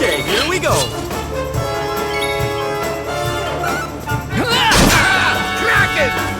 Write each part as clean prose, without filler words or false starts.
Okay, here we go. Kraken!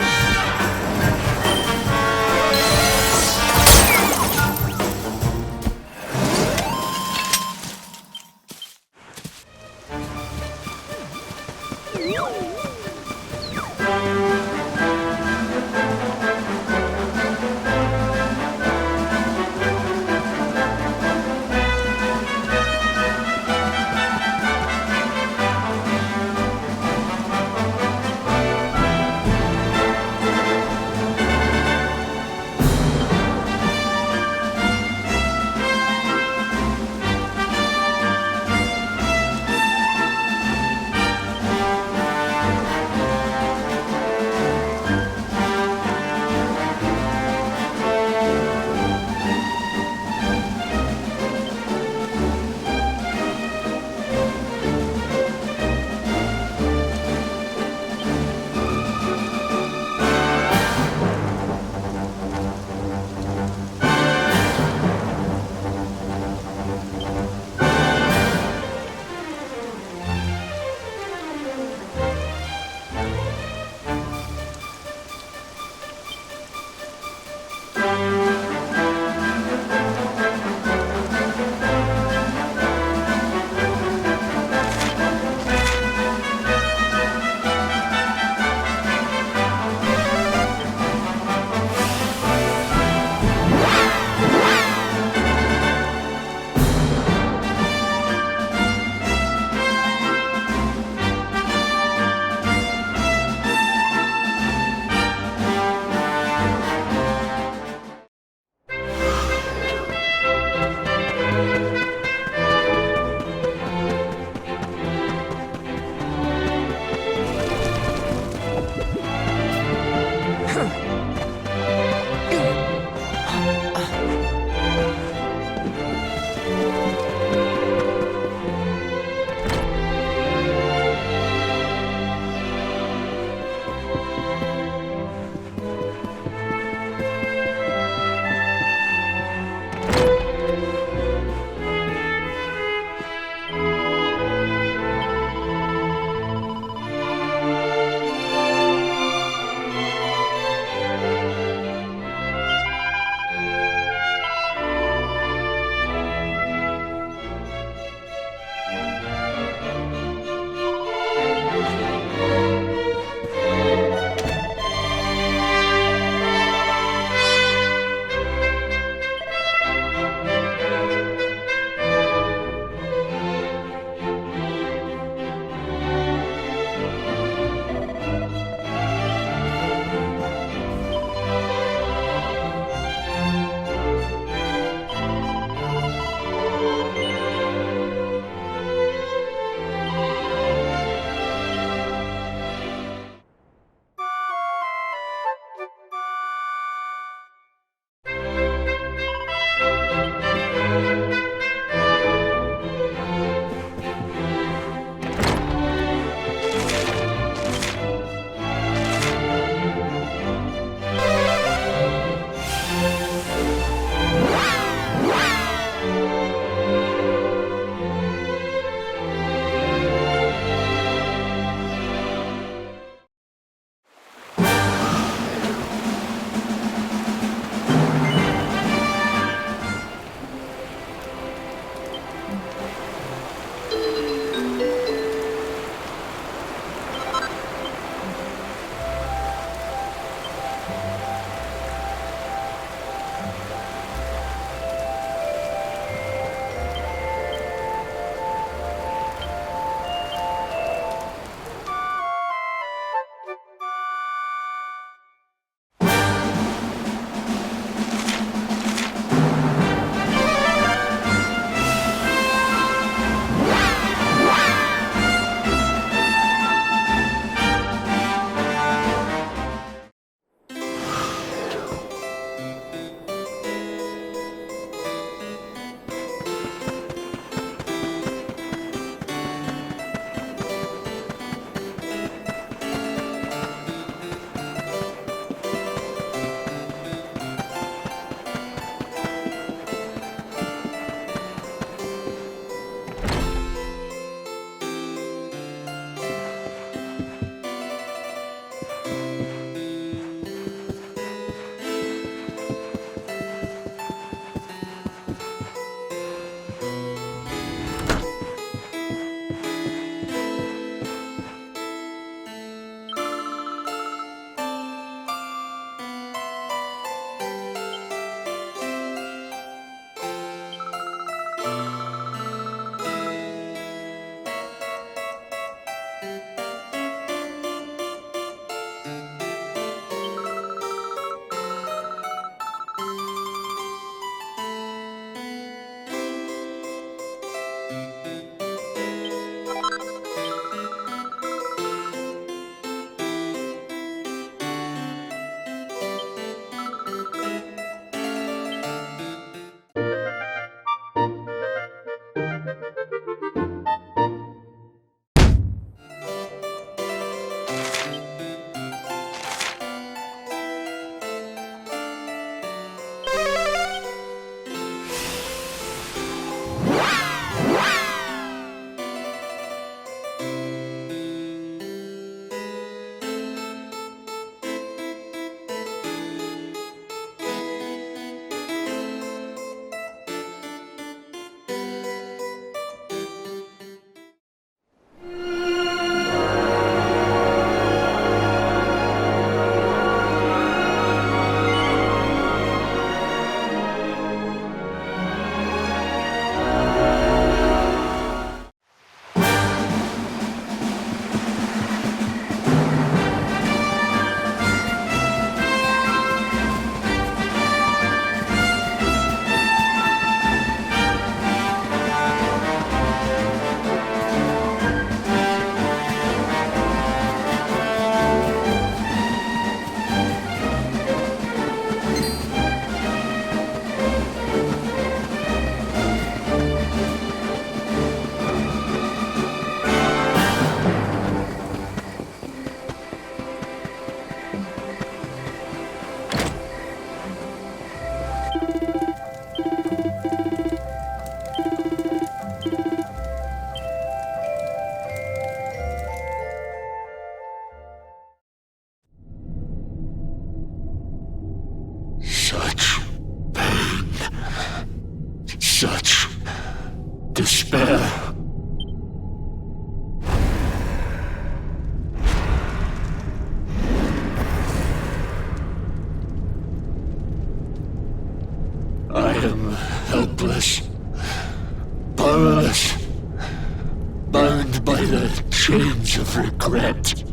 bound by the chains of regret.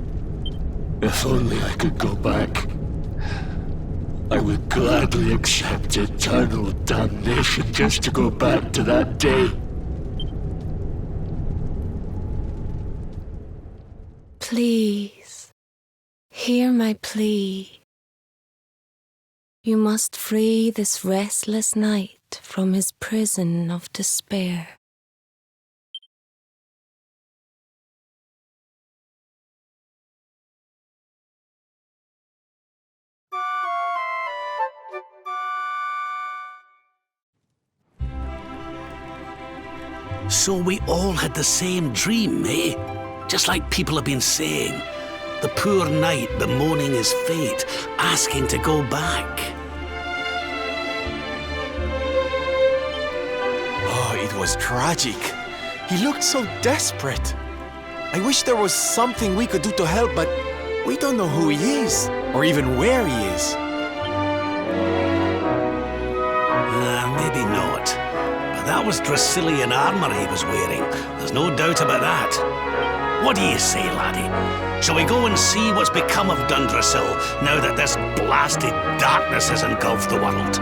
If only I could go back, I would gladly accept eternal damnation just to go back to that day. Please, hear my plea. You must free this restless knight from his prison of despair. So we all had the same dream, eh? Just like people have been saying. The poor knight bemoaning his fate, asking to go back. Oh, it was tragic. He looked so desperate. I wish there was something we could do to help, but we don't know who he is, or even where he is. Maybe not. But that was Dracilian armor he was wearing. There's no doubt about that. What do you say, laddie? Shall we go and see what's become of Dundrasil now that this blasted darkness has engulfed the world?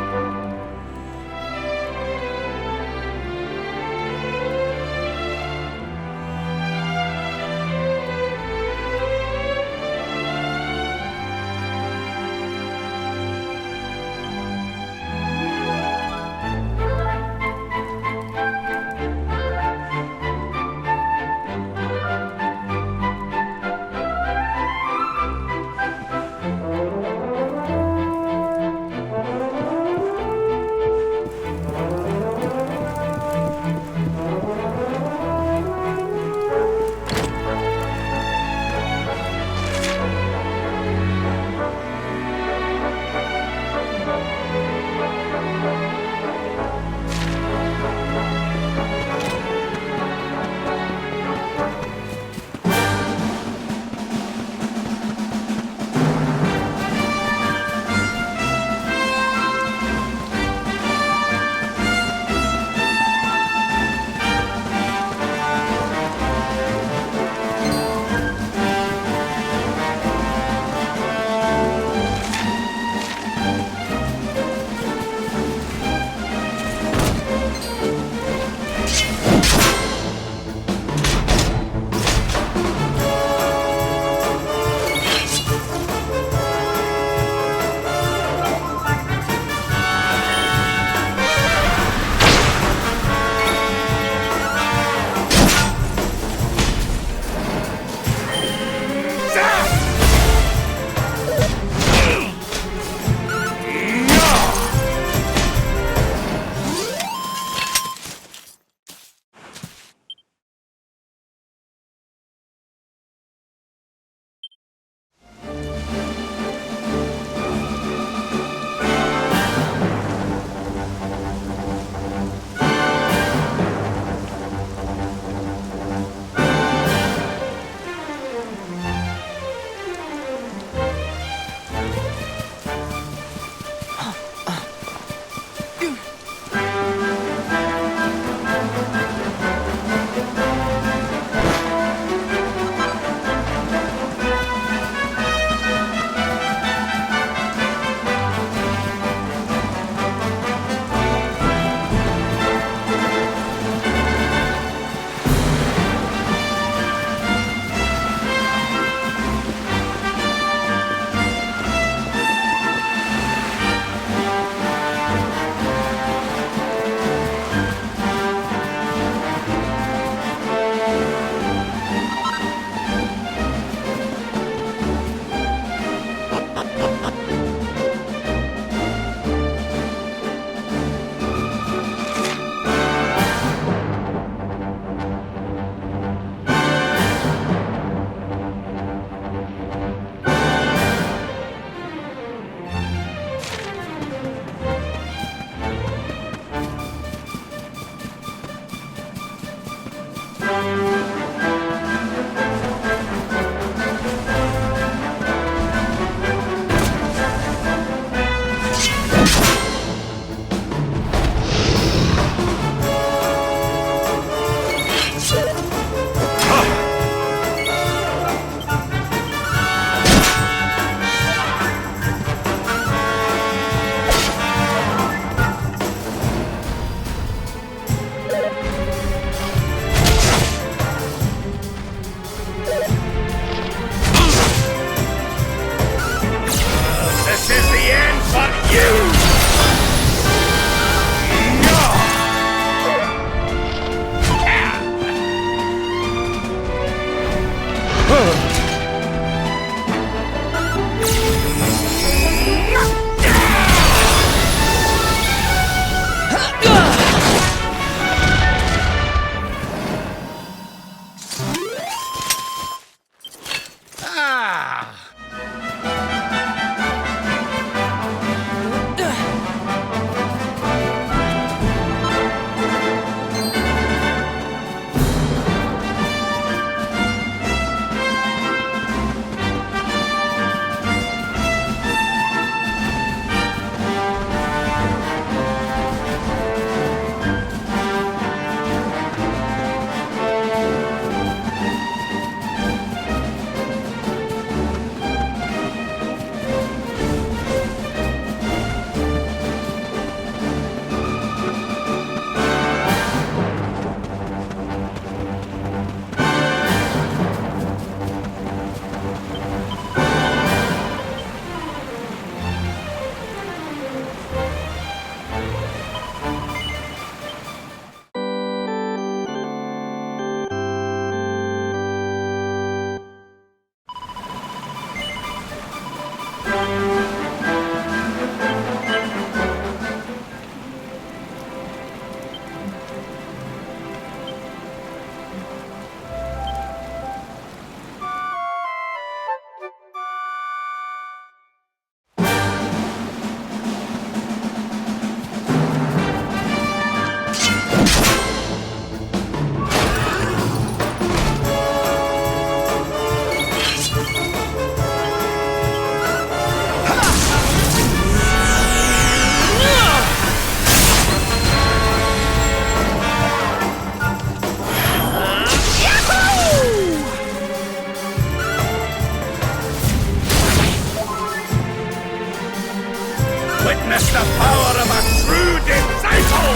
the power of a true disciple!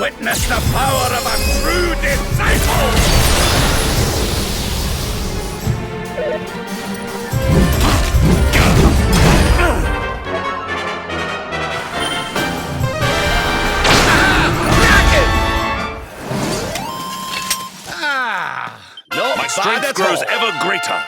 Witness the power of a true disciple! No, my strength grows ever greater.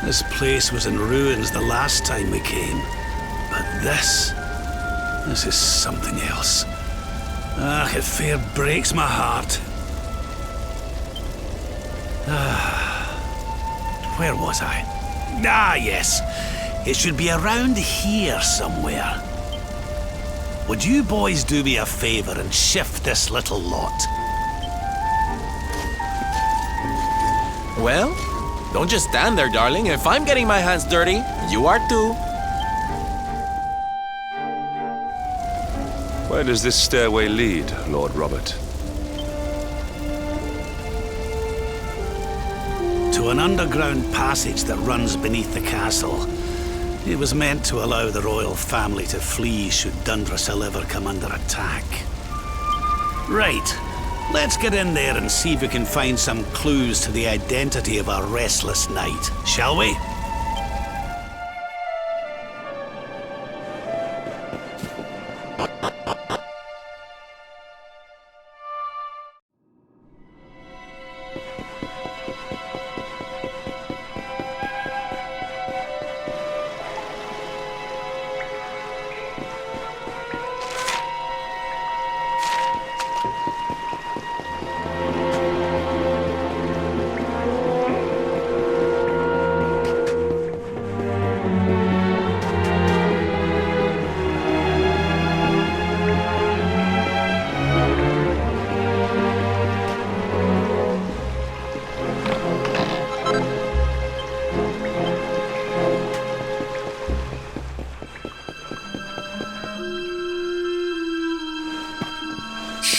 This place was in ruins the last time we came. But this is something else. Ah, it fair breaks my heart. Where was I? Ah, yes. It should be around here somewhere. Would you boys do me a favor and shift this little lot? Well, don't just stand there, darling. If I'm getting my hands dirty, you are too. Where does this stairway lead, Lord Robert? To an underground passage that runs beneath the castle. It was meant to allow the royal family to flee should Dundrasil ever come under attack. Right. Let's get in there and see if we can find some clues to the identity of our restless knight, shall we?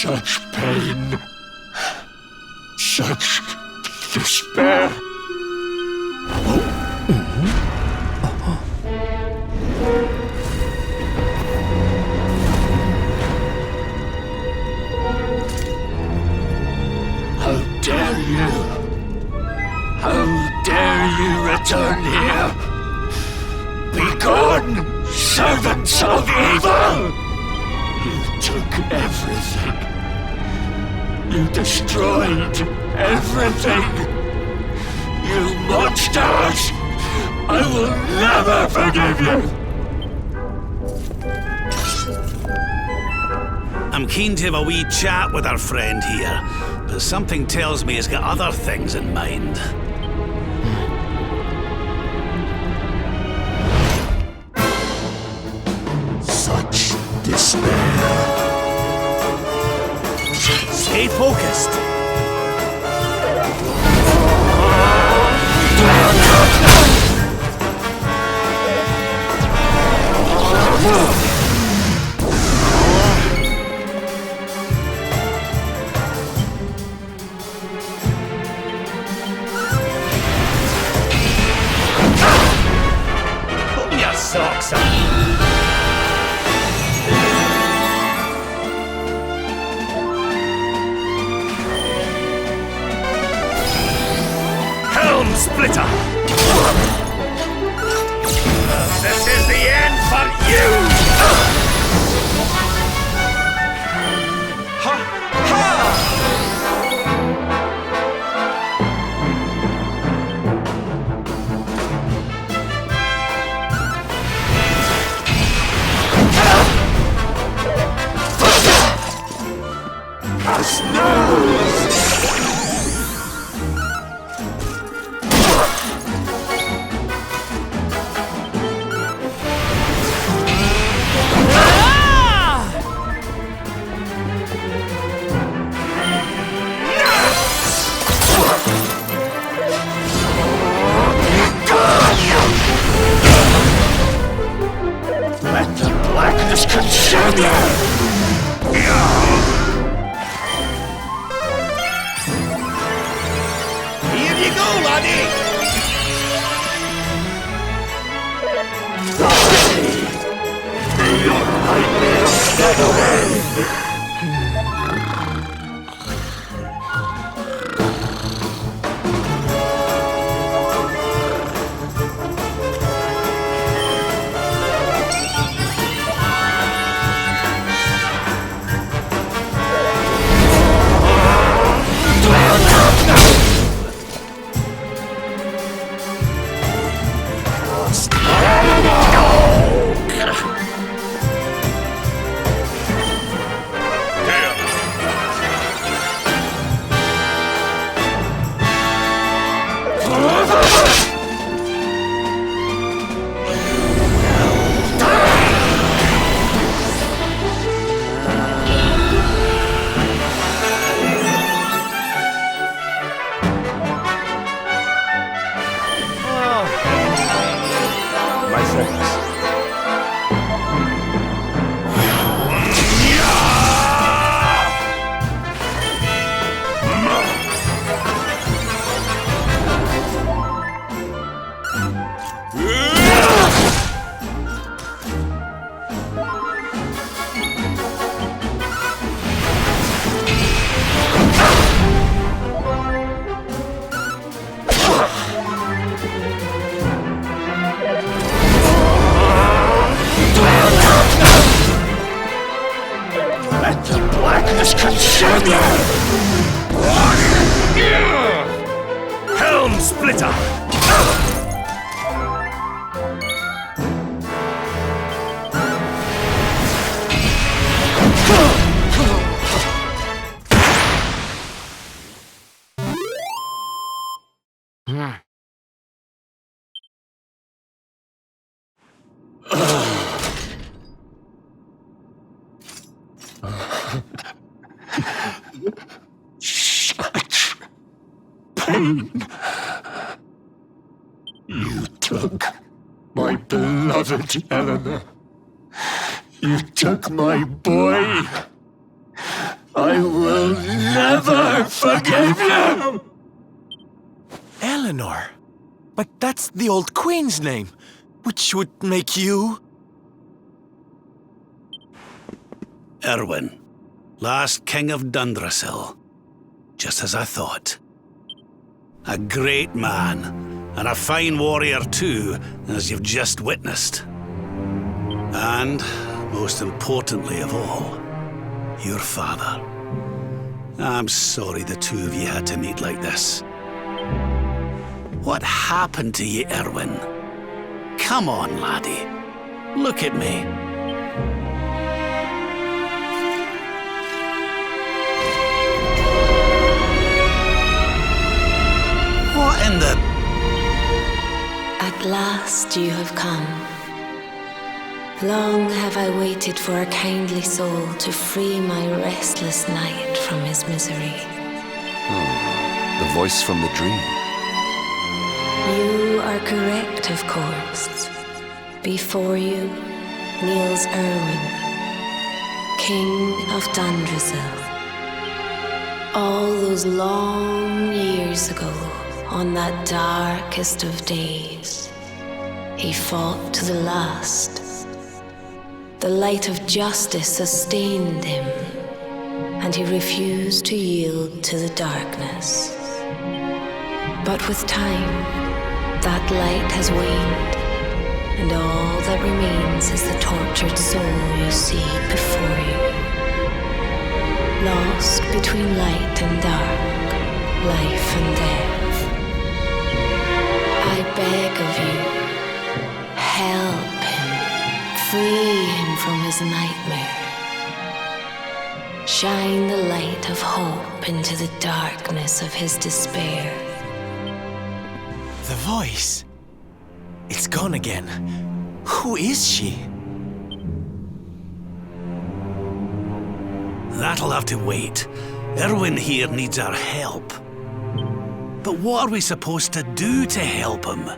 Such pain. Such despair. How dare you? How dare you return here? Begone, servants of evil! You took everything. You destroyed everything. You monsters! I will never forgive you! I'm keen to have a wee chat with our friend here, but something tells me he's got other things in mind. Such despair. Stay focused. Pull your socks up. Splitter! This is the end for you! Ha! Ha! Let the blackness consume you! Here you go, laddie! May your nightmares stay away! My friends. Let the blackness consume you! Helm Splitter! Such pain. You took my beloved Eleanor. You took my boy. I will never forgive you! Eleanor? But that's the old queen's name, which would make you... Erwin, last king of Dundrasil. Just as I thought. A great man, and a fine warrior too, as you've just witnessed. And, most importantly of all, your father. I'm sorry the two of you had to meet like this. What happened to you, Erwin? Come on, laddie. Look at me. What in the... At last you have come. Long have I waited for a kindly soul to free my restless knight from his misery. The voice from the dream. You are correct, of course. Before you kneels Erwin, King of Dundrasil. All those long years ago, on that darkest of days, he fought to the last. The light of justice sustained him, and he refused to yield to the darkness. But with time, that light has waned, and all that remains is the tortured soul you see before you. Lost between light and dark, life and death. I beg of you, help him, free him from his nightmare. Shine the light of hope into the darkness of his despair. The voice. It's gone again. Who is she? That'll have to wait. Erwin here needs our help. But what are we supposed to do to help him?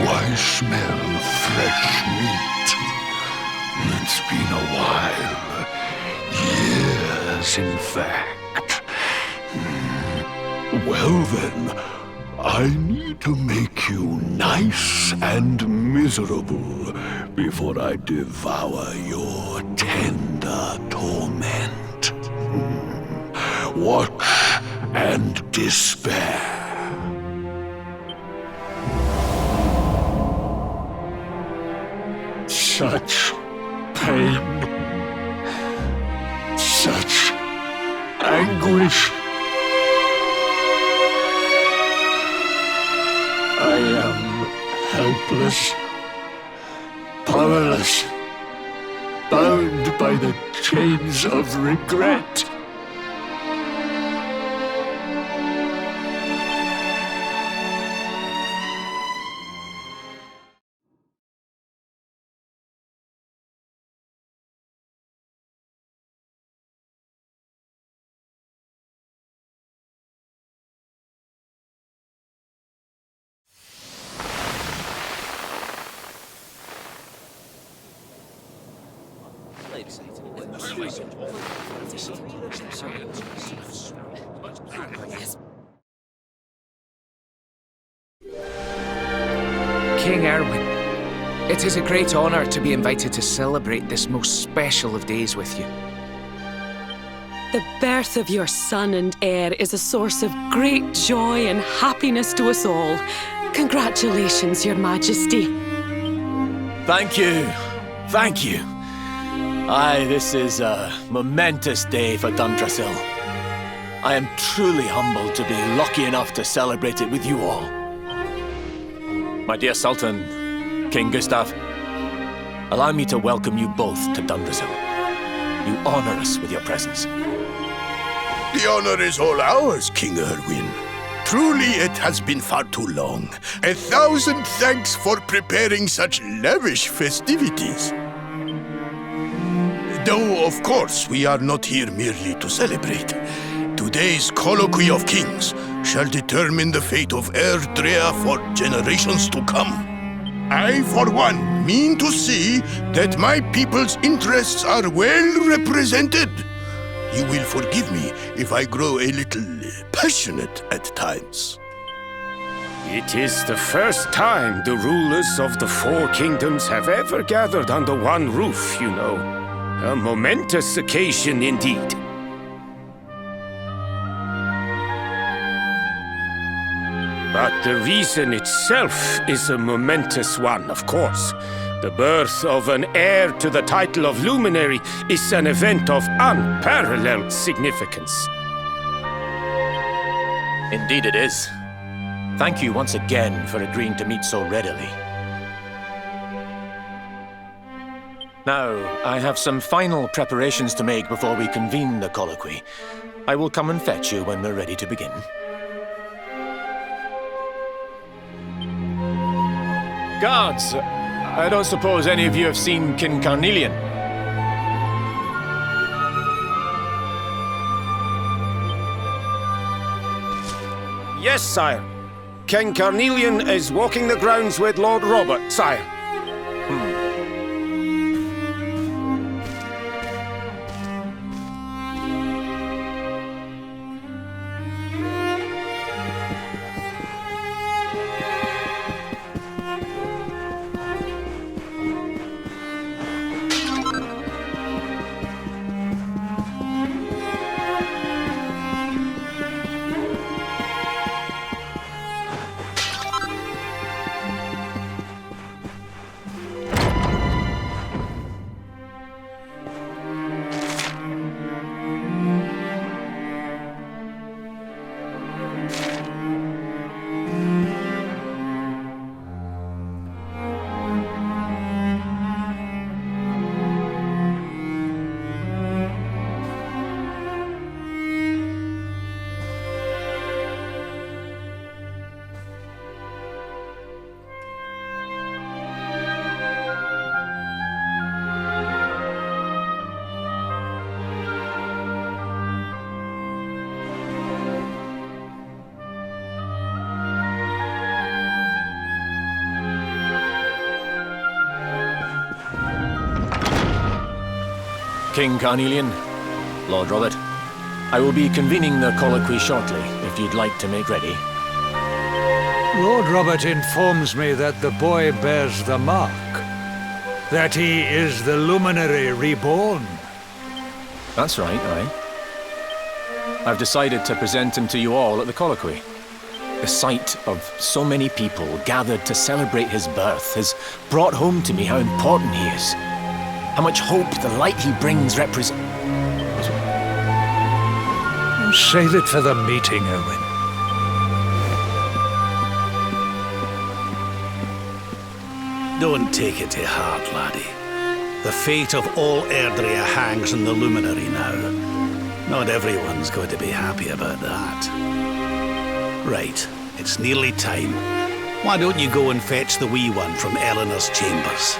I smell fresh meat. It's been a while. Years, in fact. Well then, I need to make you nice and miserable before I devour your tender torment. Watch and despair. Such pain, such anguish. I am helpless, powerless, bound by the chains of regret. King Erwin, it is a great honor to be invited to celebrate this most special of days with you. The birth of your son and heir is a source of great joy and happiness to us all. Congratulations, Your Majesty. Thank you. Thank you. Aye, this is a momentous day for Dundrasil. I am truly humbled to be lucky enough to celebrate it with you all. My dear Sultan, King Gustav, allow me to welcome you both to Dundrasil. You honor us with your presence. The honor is all ours, King Erwin. Truly, it has been far too long. 1,000 thanks for preparing such lavish festivities. Though, of course, we are not here merely to celebrate. Today's colloquy of kings shall determine the fate of Erdrea for generations to come. I, for one, mean to see that my people's interests are well represented. You will forgive me if I grow a little passionate at times. It is the first time the rulers of the four kingdoms have ever gathered under one roof, you know. A momentous occasion indeed. But the reason itself is a momentous one, of course. The birth of an heir to the title of Luminary is an event of unparalleled significance. Indeed it is. Thank you once again for agreeing to meet so readily. Now, I have some final preparations to make before we convene the colloquy. I will come and fetch you when we're ready to begin. Guards, I don't suppose any of you have seen King Carnelian? Yes, sire. King Carnelian is walking the grounds with Lord Robert, sire. King Carnelian, Lord Robert, I will be convening the colloquy shortly, if you'd like to make ready. Lord Robert informs me that the boy bears the mark, that he is the Luminary reborn. That's right, aye. I've decided to present him to you all at the colloquy. The sight of so many people gathered to celebrate his birth has brought home to me how important he is. How much hope the light he brings represents. Save it for the meeting, Owen. Don't take it to heart, laddie. The fate of all Erdrea hangs on the Luminary now. Not everyone's going to be happy about that. Right, it's nearly time. Why don't you go and fetch the wee one from Eleanor's chambers?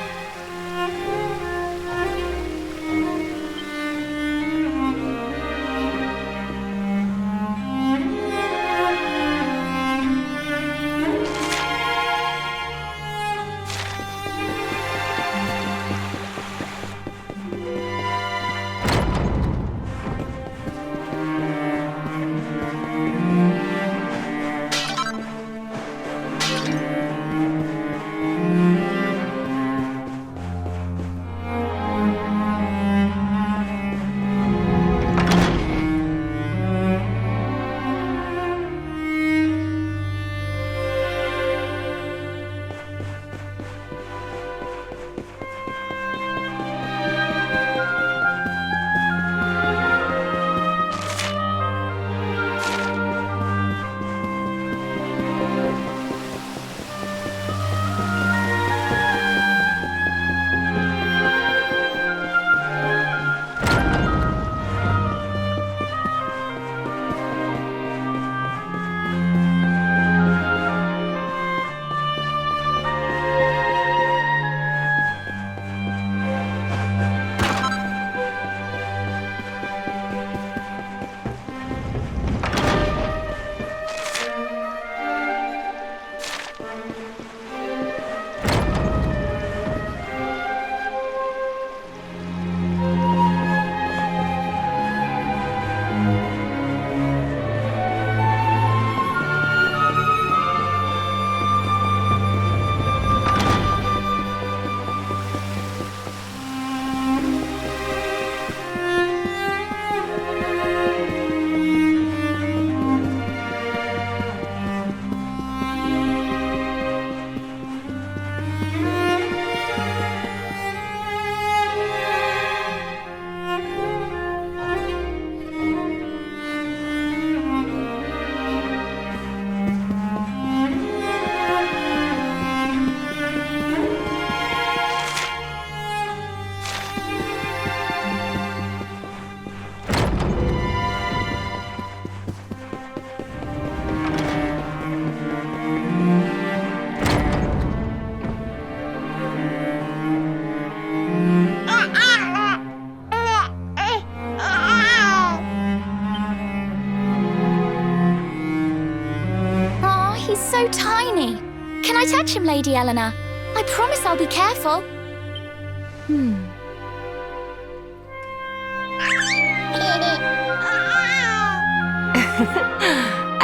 so tiny. Can I touch him, Lady Eleanor? I promise I'll be careful.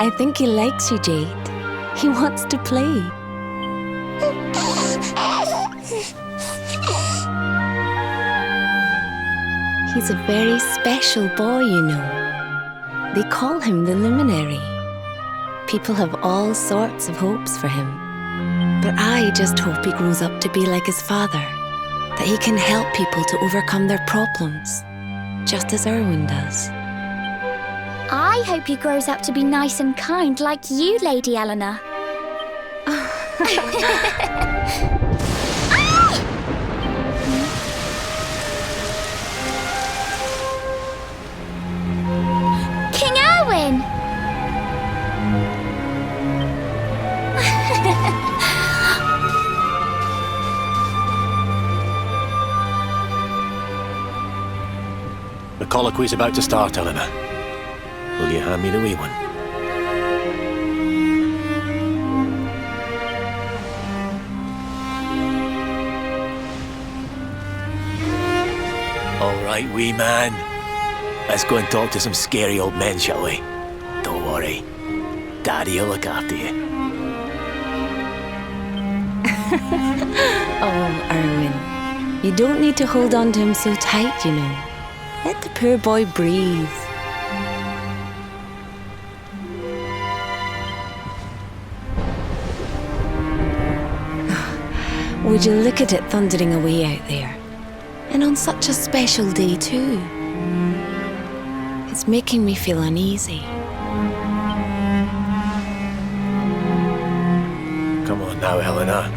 I think he likes you, Jade. He wants to play. He's a very special boy, you know. They call him the Luminary. People have all sorts of hopes for him. But I just hope he grows up to be like his father, that he can help people to overcome their problems, just as Erwin does. I hope he grows up to be nice and kind like you, Lady Eleanor. King Erwin! The colloquy's about to start, Eleanor. Will you hand me the wee one? All right, wee man. Let's go and talk to some scary old men, shall we? Don't worry. Daddy'll look after you. Oh, Erwin. You don't need to hold on to him so tight, you know. Let the poor boy breathe. Would you look at it thundering away out there? And on such a special day, too. It's making me feel uneasy. Come on now, Eleanor.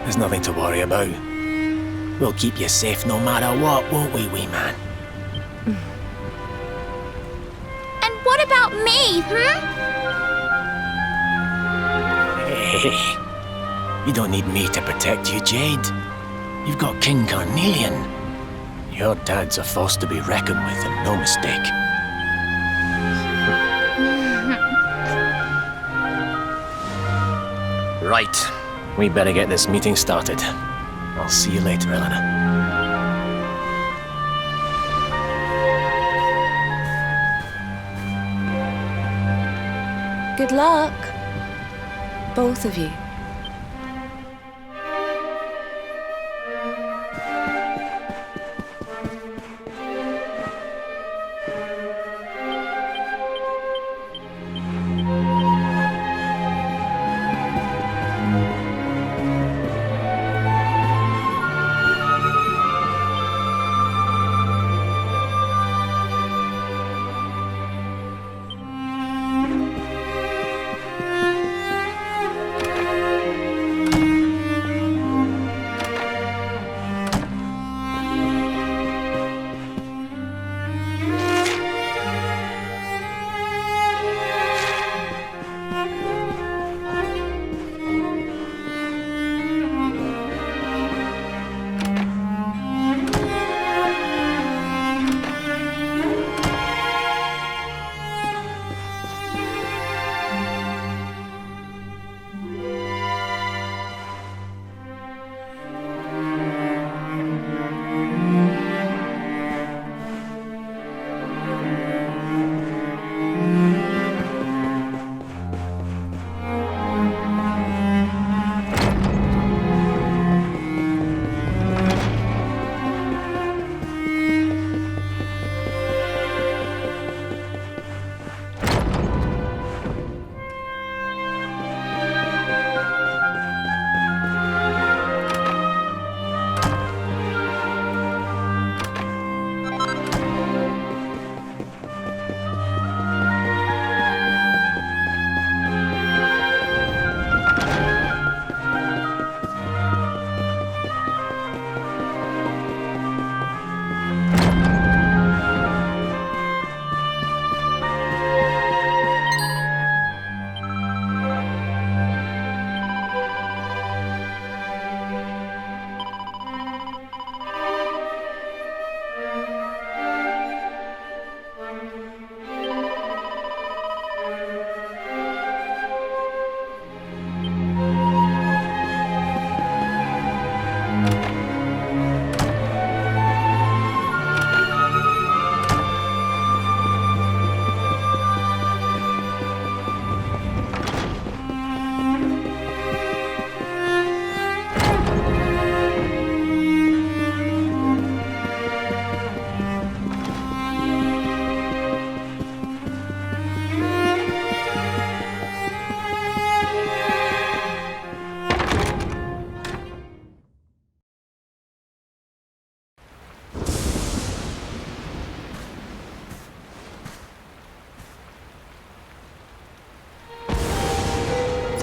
There's nothing to worry about. We'll keep you safe no matter what, won't we, wee man? And what about me, Hey, you don't need me to protect you, Jade. You've got King Carnelian. Your dad's a force to be reckoned with, and no mistake. Right. We better get this meeting started. I'll see you later, Eleanor. Good luck, both of you.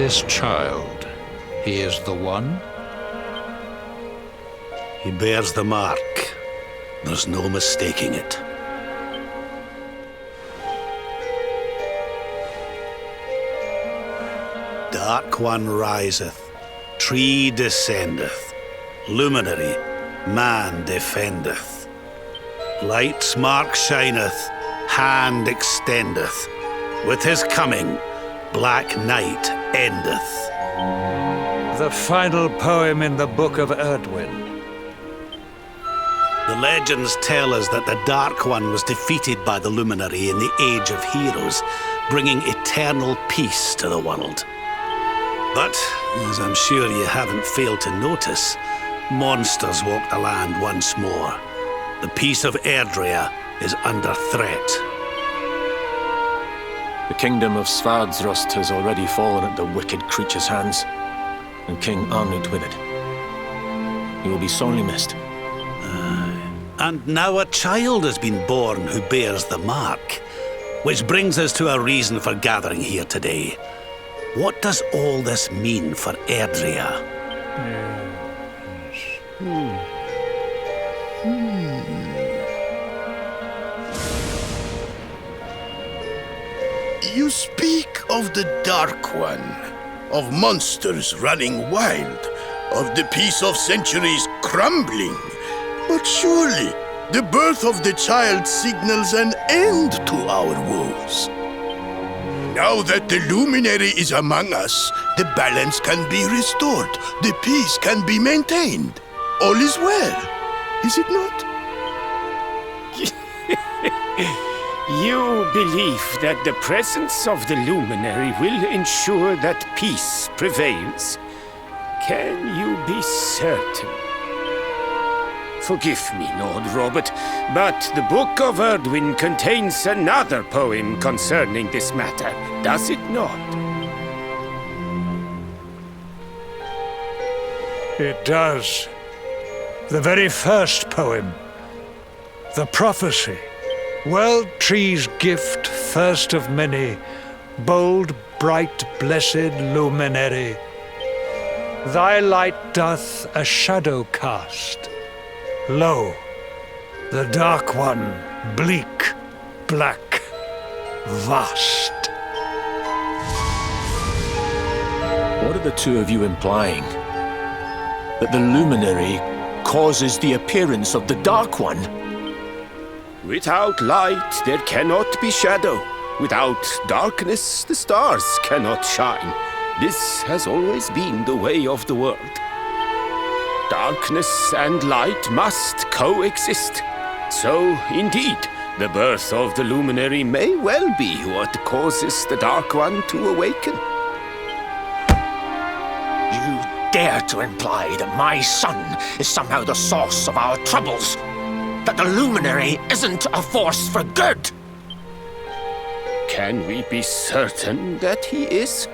this child, he is the one? He bears the mark. There's no mistaking it. Dark One riseth, tree descendeth, luminary, man defendeth. Light's mark shineth, hand extendeth. With his coming, black night endeth. The final poem in the Book of Erdwin. The legends tell us that the Dark One was defeated by the Luminary in the Age of Heroes, bringing eternal peace to the world. But, as I'm sure you haven't failed to notice, monsters walk the land once more. The peace of Erdrea is under threat. The kingdom of Svardsrust has already fallen at the wicked creature's hands, and King Arnut with it. He will be sorely missed. And now a child has been born who bears the mark, which brings us to a reason for gathering here today. What does all this mean for Erdrea? You speak of the Dark One, of monsters running wild, of the peace of centuries crumbling. But surely, the birth of the child signals an end to our woes. Now that the Luminary is among us, the balance can be restored, the peace can be maintained. All is well, is it not? You believe that the presence of the Luminary will ensure that peace prevails. Can you be certain? Forgive me, Lord Robert, but the Book of Erdwin contains another poem concerning this matter, does it not? It does. The very first poem. The prophecy. World tree's gift, first of many. Bold, bright, blessed luminary. Thy light doth a shadow cast. Lo, the Dark One, bleak, black, vast. What are the two of you implying? That the Luminary causes the appearance of the Dark One? Without light, there cannot be shadow. Without darkness, the stars cannot shine. This has always been the way of the world. Darkness and light must coexist. So, indeed, the birth of the Luminary may well be what causes the Dark One to awaken. You dare to imply that my son is somehow the source of our troubles? That the Luminary isn't a force for good? Can we be certain that he is?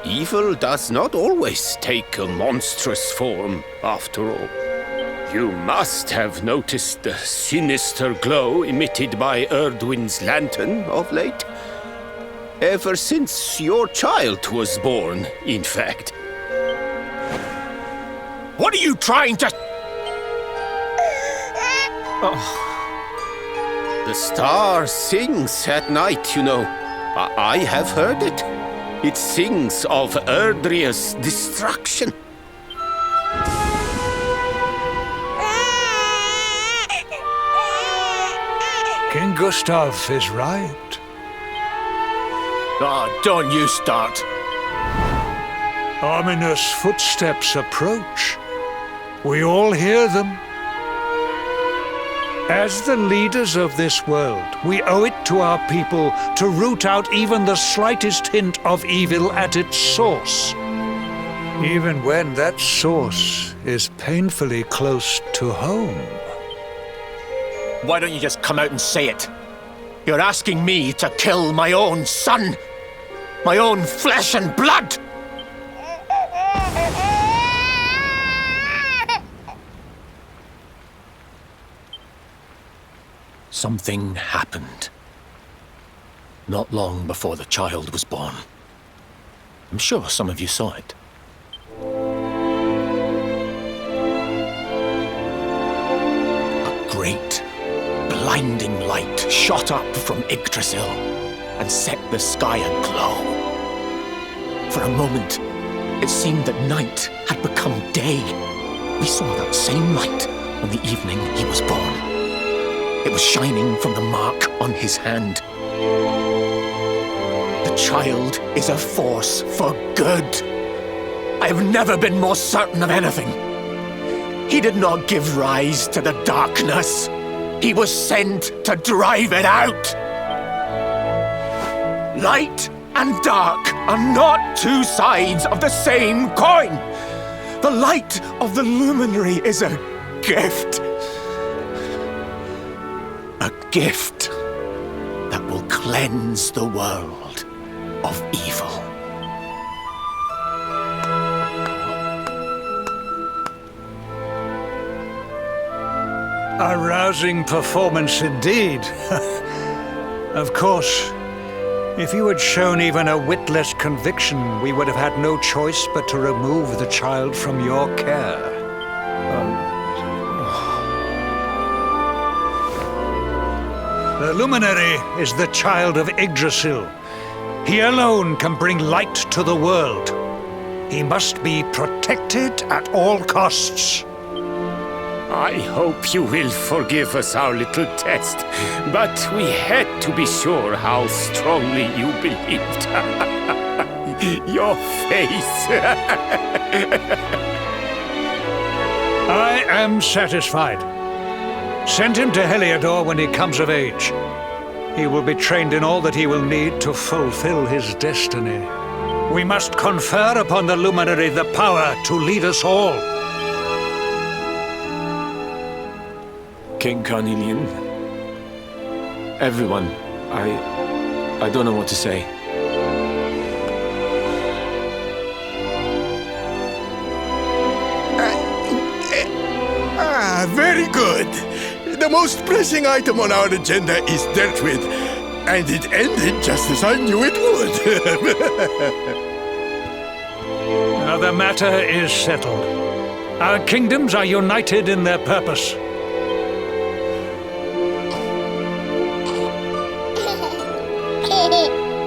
Evil does not always take a monstrous form, after all. You must have noticed the sinister glow emitted by Erdwin's lantern of late. Ever since your child was born, in fact. What are you trying to... The star sings at night, you know. I have heard it. It sings of Erdrea's destruction. King Gustav is right. Oh, don't you start. Ominous footsteps approach. We all hear them. As the leaders of this world, we owe it to our people to root out even the slightest hint of evil at its source. Even when that source is painfully close to home. Why don't you just come out and say it? You're asking me to kill my own son. My own flesh and blood. Something happened. Not long before the child was born. I'm sure some of you saw it. A great, blinding light shot up from Yggdrasil and set the sky aglow. For a moment, it seemed that night had become day. We saw that same light on the evening he was born. It was shining from the mark on his hand. The child is a force for good. I have never been more certain of anything. He did not give rise to the darkness. He was sent to drive it out. Light and dark are not two sides of the same coin. The light of the Luminary is a gift. A gift that will cleanse the world of evil. A rousing performance indeed. Of course, if you had shown even a whit less conviction, we would have had no choice but to remove the child from your care. The Luminary is the child of Yggdrasil. He alone can bring light to the world. He must be protected at all costs. I hope you will forgive us our little test, but we had to be sure how strongly you believed. Your face. I am satisfied. Send him to Heliodor when he comes of age. He will be trained in all that he will need to fulfill his destiny. We must confer upon the Luminary the power to lead us all. King Carnelian, everyone, I don't know what to say. Very good. The most pressing item on our agenda is dealt with, and it ended just as I knew it would. Now the matter is settled. Our kingdoms are united in their purpose.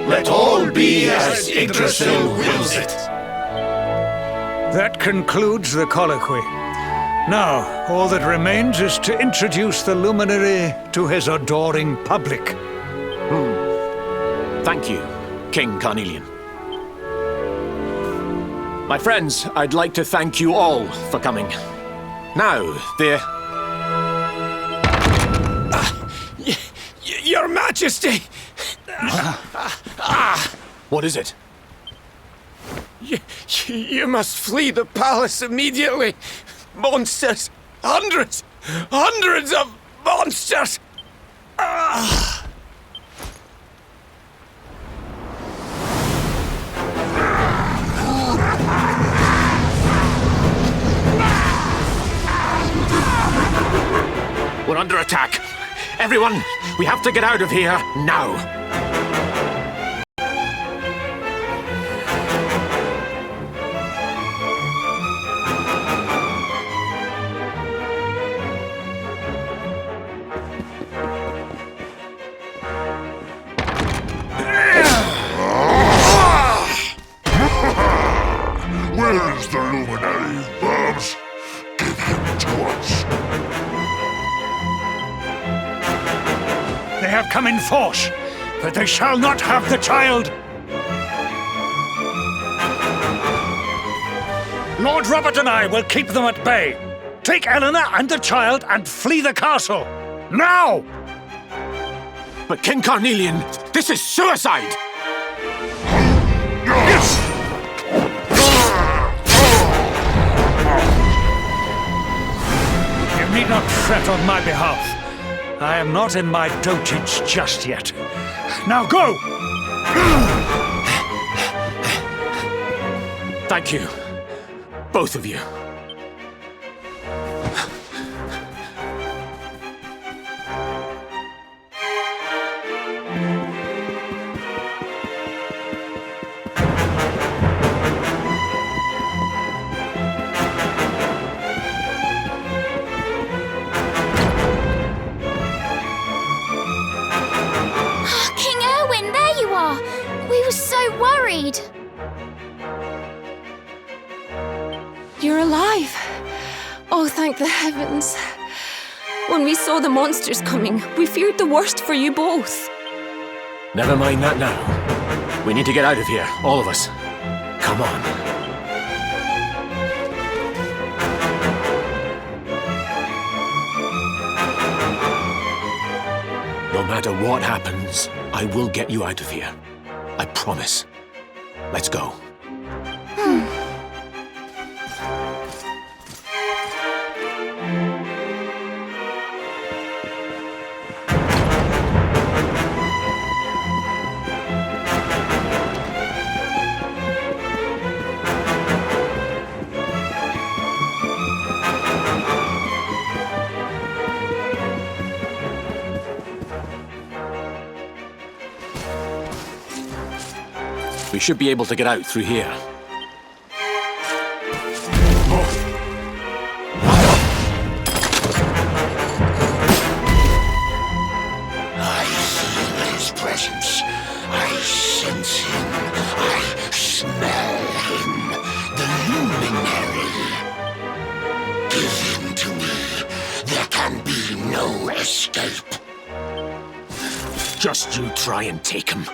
Let all be as Yggdrasil wills it. That concludes the colloquy. Now, all that remains is to introduce the Luminary to his adoring public. Thank you, King Carnelian. My friends, I'd like to thank you all for coming. Now, Your Majesty! What is it? You must flee the palace immediately. Monsters! Hundreds of monsters! We're under attack. Everyone, we have to get out of here now. Where's the Luminary, Vows? Give him to us. They have come in force, but they shall not have the child. Lord Robert and I will keep them at bay. Take Eleanor and the child and flee the castle. Now! But King Carnelian, this is suicide! You need not fret on my behalf. I am not in my dotage just yet. Now go! Thank you, both of you. Oh, thank the heavens. When we saw the monsters coming, we feared the worst for you both. Never mind that now. We need to get out of here, all of us. Come on. No matter what happens, I will get you out of here. I promise. Let's go. We should be able to get out through here. I feel his presence. I sense him. I smell him. The Luminary. Give him to me. There can be no escape. Just you try and take him.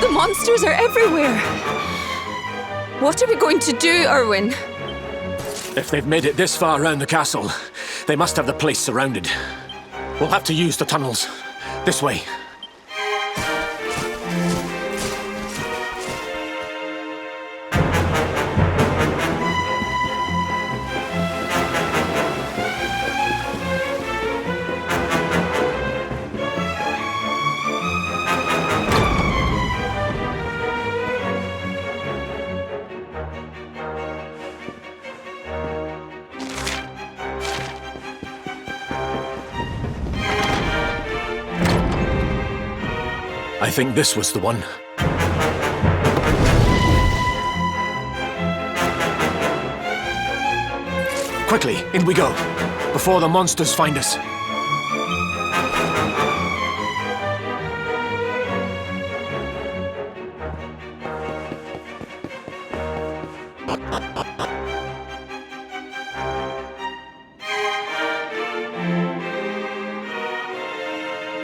The monsters are everywhere. What are we going to do, Erwin? If they've made it this far around the castle, they must have the place surrounded. We'll have to use the tunnels. This way. I think this was the one. Quickly, in we go, before the monsters find us.